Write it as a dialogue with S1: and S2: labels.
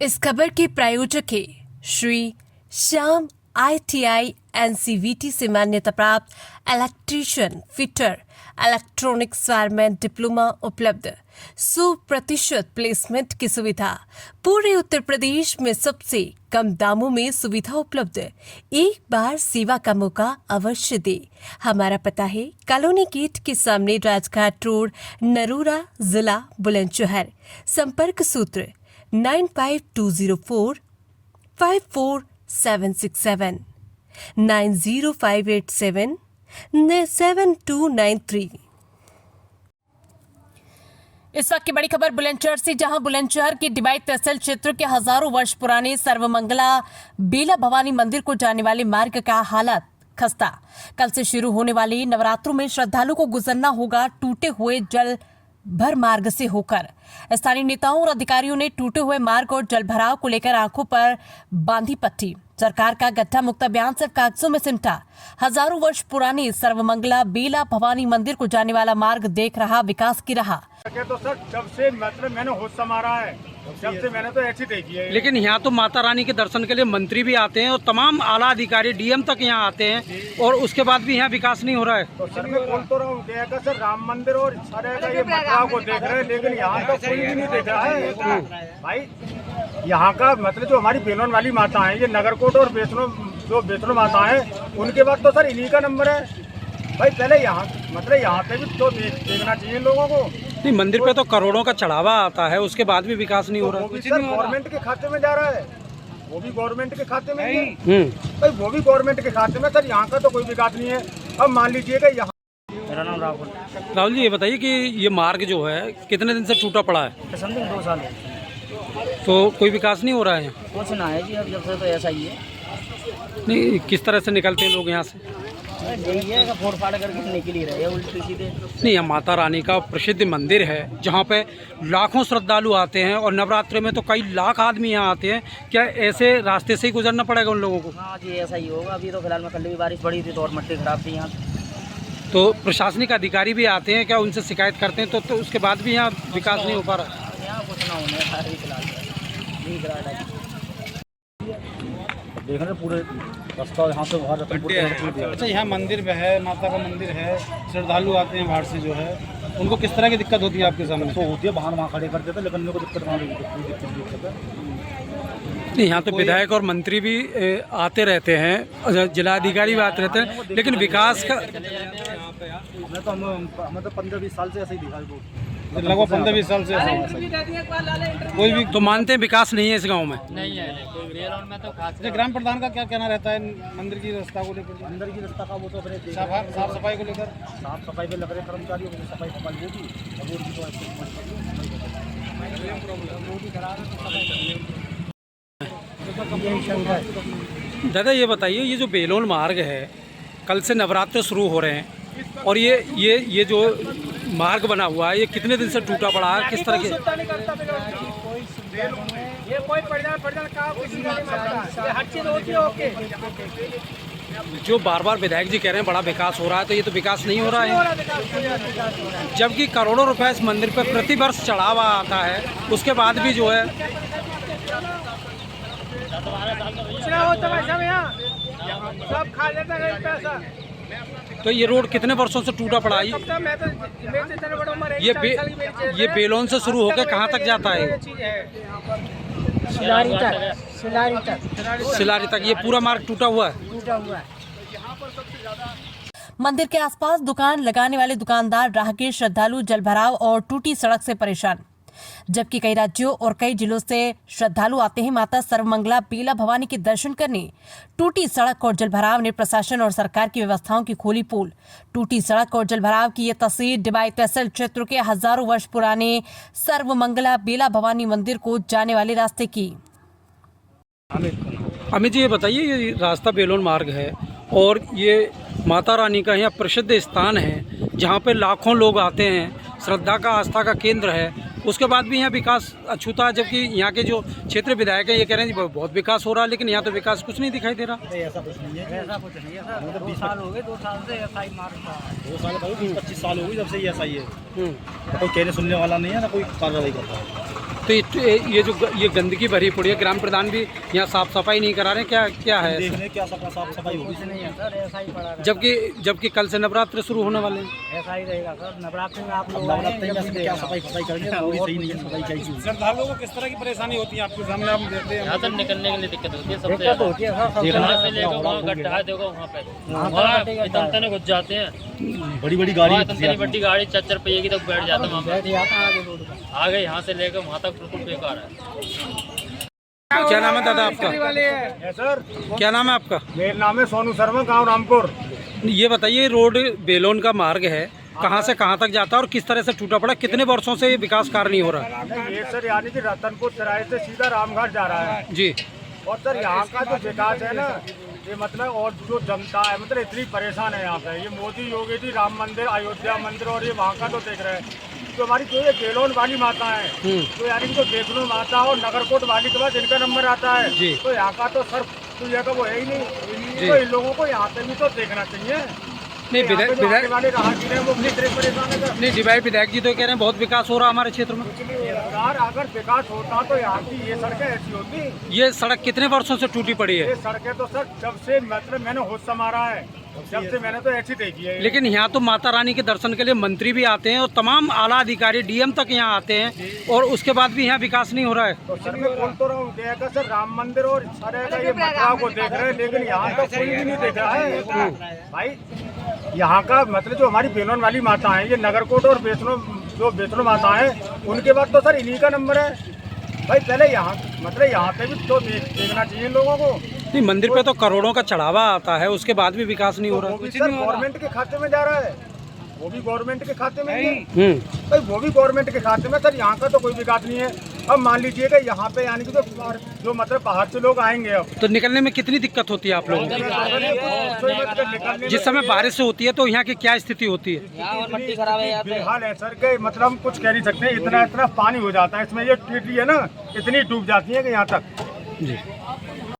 S1: इस खबर के प्रायोजक है श्री श्याम ITI NCVT से मान्यता प्राप्त electrician fitter electronics wireman diploma उपलब्ध 100% प्लेसमेंट की सुविधा पूरे उत्तर प्रदेश में सबसे कम दामों में सुविधा उपलब्ध। एक बार सेवा का मौका अवश्य दे। हमारा पता है कॉलोनी गेट के सामने राजघाट रोड, नरोरा, जिला बुलंदशहर। संपर्क सूत्र 95204 54767 90587 7293। इस वक्त की बड़ी खबर बुलंदशहर से, जहां बुलंदशहर के डिबाई तहसील क्षेत्र के हजारों वर्ष पुराने सर्वमंगला बेला भवानी मंदिर को जाने वाले मार्ग का हालत खस्ता। कल से शुरू होने वाले नवरात्रों में श्रद्धालुओं को गुजरना होगा टूटे हुए जल भर मार्ग से होकर। स्थानीय नेताओं और अधिकारियों ने टूटे हुए मार्ग और जल भराव को लेकर आंखों पर बांधी पट्टी। सरकार का गड्ढा मुक्त अभियान सिर्फ कागजों में सिमटा। हजारों वर्ष पुराने सर्वमंगला बेला भवानी मंदिर को जाने वाला मार्ग देख रहा विकास की रहा।
S2: तो सर जब से मतलब मैंने होश संभाला है, जब से मैंने तो ऐसी देखी है।
S3: लेकिन यहाँ तो माता रानी के दर्शन के लिए मंत्री भी आते हैं और तमाम आला अधिकारी DM तक यहाँ आते हैं और उसके बाद भी यहाँ विकास नहीं हो रहा है।
S2: तो सर मैं बोल तो रहा हूँ कि सर राम मंदिर और सारे ये बदलाव को देख रहे हैं, लेकिन यहाँ तो कोई भी नहीं देख रहा है भाई। यहाँ का मतलब जो हमारी बेलोन वाली माता है, ये नगरकोट और वैष्णो माता है, उनके बाद तो सर इन्हीं का नंबर है भाई। पहले यहाँ मतलब यहाँ पे भी तो देखना चाहिए लोगों को।
S3: नहीं, मंदिर पे तो करोड़ों का चढ़ावा आता है, उसके बाद भी विकास नहीं हो रहा।
S2: वो भी सर गवर्नमेंट के खाते में जा रहा है, वो भी गवर्नमेंट के खाते में भाई, वो भी गवर्नमेंट के खाते में। सर यहाँ का तो कोई विकास नहीं है। अब मान लीजिएगा यहाँ।
S4: मेरा नाम
S3: राहुल जी, ये बताइए कि ये मार्ग जो है कितने दिन से टूटा पड़ा है?
S4: समथिंग 2 साल
S3: तो कोई विकास नहीं हो रहा है?
S4: कुछ ना है जी, अब जब से तो ऐसा ही है।
S3: नहीं, किस तरह से निकलते हैं लोग यहाँ से?
S4: यही है, फोड़ फाड़ करके निकल ही रहे हैं उल्टी सीधे।
S3: नहीं, यह माता रानी का प्रसिद्ध मंदिर है जहाँ पे लाखों श्रद्धालु आते हैं और नवरात्रि में तो कई लाख आदमी यहाँ आते हैं। क्या ऐसे रास्ते से ही गुजरना पड़ेगा उन लोगों को?
S4: हाँ जी, ऐसा ही होगा। अभी तो फिलहाल में कल भी बारिश पड़ी थी तो और मट्टी खराब थी यहाँ।
S3: तो प्रशासनिक अधिकारी भी आते हैं क्या, उनसे शिकायत करते हैं तो उसके बाद भी यहाँ विकास नहीं हो पा रहा?
S4: यहाँ कुछ ना होने फिलहाल देख रहे पूरे रास्ता यहाँ से बाहर।
S5: अच्छा, यहाँ मंदिर पे है, माता का मंदिर है, श्रद्धालु आते हैं बाहर से जो है, उनको किस तरह की दिक्कत होती है आपके सामने?
S4: तो होती है, वहाँ खड़े कर देते, लेकिन मेरे को दिक्कत वहाँ है।
S3: नहीं, यहाँ तो विधायक और मंत्री भी आते रहते हैं, जिला अधिकारी भी आते रहते हैं, लेकिन विकास का
S4: हमें तो 15-20 साल से ऐसे ही दिखा है।
S5: लगभग 15-20 साल से कोई भी
S3: तो मानते हैं विकास नहीं है इस गांव में?
S4: नहीं है, तो खास
S5: ग्राम प्रधान का क्या कहना रहता है मंदिर की व्यवस्था को लेकर?
S4: अंदर की रास्ता का वो तो अपने
S5: साफ सफाई को लेकर,
S4: साफ सफाई पे लग रहे कर्मचारियों को, सफाई होगी तो
S3: दादा, ये बताइए, ये जो बेलोन मार्ग है, कल से नवरात्र शुरू हो रहे हैं और ये जो मार्ग बना हुआ है, ये कितने दिन से टूटा पड़ा है? किस तरह के जो बार बार विधायक जी कह रहे हैं बड़ा विकास हो रहा है, तो ये तो विकास नहीं हो रहा है। जबकि करोड़ों रुपए इस मंदिर पर प्रति वर्ष चढ़ावा आता है, उसके बाद भी जो है
S2: सब खा लेता है पैसा।
S3: तो ये रोड कितने वर्षों से टूटा पड़ा है? ये बेलोन से शुरू होकर कहाँ तक जाता है? सिलारी तक ये पूरा मार्ग टूटा हुआ है।
S1: मंदिर के आसपास दुकान लगाने वाले दुकानदार, राहगीर, श्रद्धालु जल भराव और टूटी सड़क से परेशान। जबकि कई राज्यों और कई जिलों से श्रद्धालु आते हैं माता सर्वमंगला बेला भवानी के दर्शन करने। टूटी सड़क और जल भराव ने प्रशासन और सरकार की व्यवस्थाओं की खोली पोल। टूटी सड़क और जल भराव की ये तस्वीर डिबाई तहसील क्षेत्र के हजारों वर्ष पुराने सर्वमंगला बेला भवानी मंदिर को जाने वाले रास्ते की।
S3: अमित जी, ये बताइए, ये रास्ता बेलोन मार्ग है और ये माता रानी का यहाँ प्रसिद्ध स्थान है जहाँ पे लाखों लोग आते हैं, श्रद्धा का, आस्था का केंद्र है, उसके बाद भी यहाँ विकास अछूता है। जबकि यहाँ के जो क्षेत्र विधायक हैं ये कह रहे हैं जी बहुत विकास हो रहा है, लेकिन यहाँ तो विकास कुछ नहीं दिखाई दे रहा।
S4: ऐसा कुछ नहीं है, ऐसा कुछ नहीं है सर। 2 साल हो गए, 2 साल से ऐसा ही मार्ग था। 2 साल भाई, 20-25 साल हो गए जब से ये ऐसा ही है। कोई कहने सुनने वाला नहीं है ना, कोई कार्रवाई करता है।
S3: तो ये गंदगी भरी पड़ी है, ग्राम प्रधान भी यहाँ साफ सफाई नहीं करा रहे, क्या है?
S5: देखने क्या साफ सफाई होगी?
S4: कुछ नहीं है सर, ऐसा ही पड़ा है।
S3: जबकि कल से नवरात्र शुरू होने वाले हैं।
S4: ऐसा ही रहेगा सर, नवरात्र में आप लोग
S5: नवरात्रि में क्या सफाई करेंगे? वो भी सही नहीं है, सफाई चाहिए। श्रद्धालुओं को किस तरह की परेशानी होती है आपके सामने आप देखते हैं?
S6: यहाँ से निकलने के लिए दिक्कत होती है, सबसे
S4: दिक्कत होती है सर, सबसे
S6: यहाँ से लेकर वहाँ गड्ढा है, देखो वहाँ पे वहाँ इतने घुस जाते हैं,
S5: बड़ी बड़ी गाड़ी
S6: इतनी बड़ी गाड़ी 4 पहिए की तक बैठ जाता है वहाँ
S4: बैठ जाता है आगे रोड पर।
S6: पे। आगे यहाँ से लेकर वहाँ तक बिल्कुल बेकार है।
S3: क्या नाम है दादा आपका?
S2: है सर।
S3: क्या नाम है आपका?
S2: मेरा नाम है सोनू शर्मा, गाँव रामपुर।
S3: ये बताइए, रोड बेलोन का मार्ग है, कहाँ से कहाँ तक जाता है और किस तरह से टूटा पड़ा? कितने वर्षों से ये विकास कार्य नहीं हो रहा?
S2: ये सर यानी कि रतनपुर चौराहे से सीधा रामघाट जा रहा है।
S3: जी।
S2: और सर यहाँ का जो विकास है ना, ये मतलब और जो जनता है मतलब इतनी परेशान है यहाँ पे। ये मोदी योगी जी राम मंदिर, अयोध्या मंदिर और ये वहाँ का तो देख रहे हैं। तो हमारी जो ये बेलोन वाली माता है, तो यानी कि जो बेलोन माता और नगरकोट वाली के बाद इनका नंबर आता है।
S3: जी।
S2: तो यहाँ का तो सर तो यहाँ का वो है ही नहीं। तो इन लोगों को यहाँ पे भी तो देखना चाहिए।
S3: नहीं,
S2: यहाँ पे जो आने
S3: विधायक
S2: वाले राहगीर हैं वो कितने परेशान है सर।
S3: नहीं, विधायक जी तो कह रहे हैं बहुत विकास हो रहा हमारे क्षेत्र में।
S2: यार अगर विकास होता तो यहाँ की ये सड़कें ऐसी होती।
S3: ये सड़क कितने वर्षों से टूटी पड़ी है?
S2: ये सड़कें तो सर जब से मतलब मैंने होश संभाला है, जब से मैंने तो ऐसी देखी है।
S3: लेकिन यहाँ तो माता रानी के दर्शन के लिए मंत्री भी आते हैं और तमाम आला अधिकारी डीएम तक यहाँ आते हैं, और उसके बाद भी यहाँ विकास नहीं हो रहा है।
S2: तो सर मैं बोल तो रहा हूँ क्या सर, राम मंदिर और सारे का ये मथुरा को देख रहे हैं, लेकिन यहाँ तो कोई भी नहीं देख रहा है भाई। यहाँ का मतलब जो हमारी बेलोन वाली माता है, ये नगरकोट और वैष्णो माता है, उनके बाद तो सर इन्हीं का नंबर है भाई। पहले यहाँ मतलब यहाँ पे भी तो देखना चाहिए लोगों को।
S3: नहीं, मंदिर पे तो करोड़ों का चढ़ावा आता है, उसके बाद भी विकास नहीं हो रहा।
S2: वो भी सर गवर्नमेंट के खाते में जा रहा है, वो भी गवर्नमेंट के खाते में ही है
S3: हम्म।
S2: भाई, वो भी गवर्नमेंट के खाते में। सर यहाँ का तो कोई विकास नहीं है। अब मान लीजिएगा यहाँ पे यानी कि जो मतलब बाहर से लोग आएंगे, अब
S3: तो निकलने में कितनी दिक्कत होती है आप लोगों को? जिस समय बारिश होती है तो यहाँ की क्या स्थिति होती है?
S2: बेहाल है सर के मतलब हम कुछ कह नहीं सकते। इतना पानी हो जाता है इसमें, ये टीटी है ना इतनी डूब जाती है कि यहाँ तक।
S3: जी।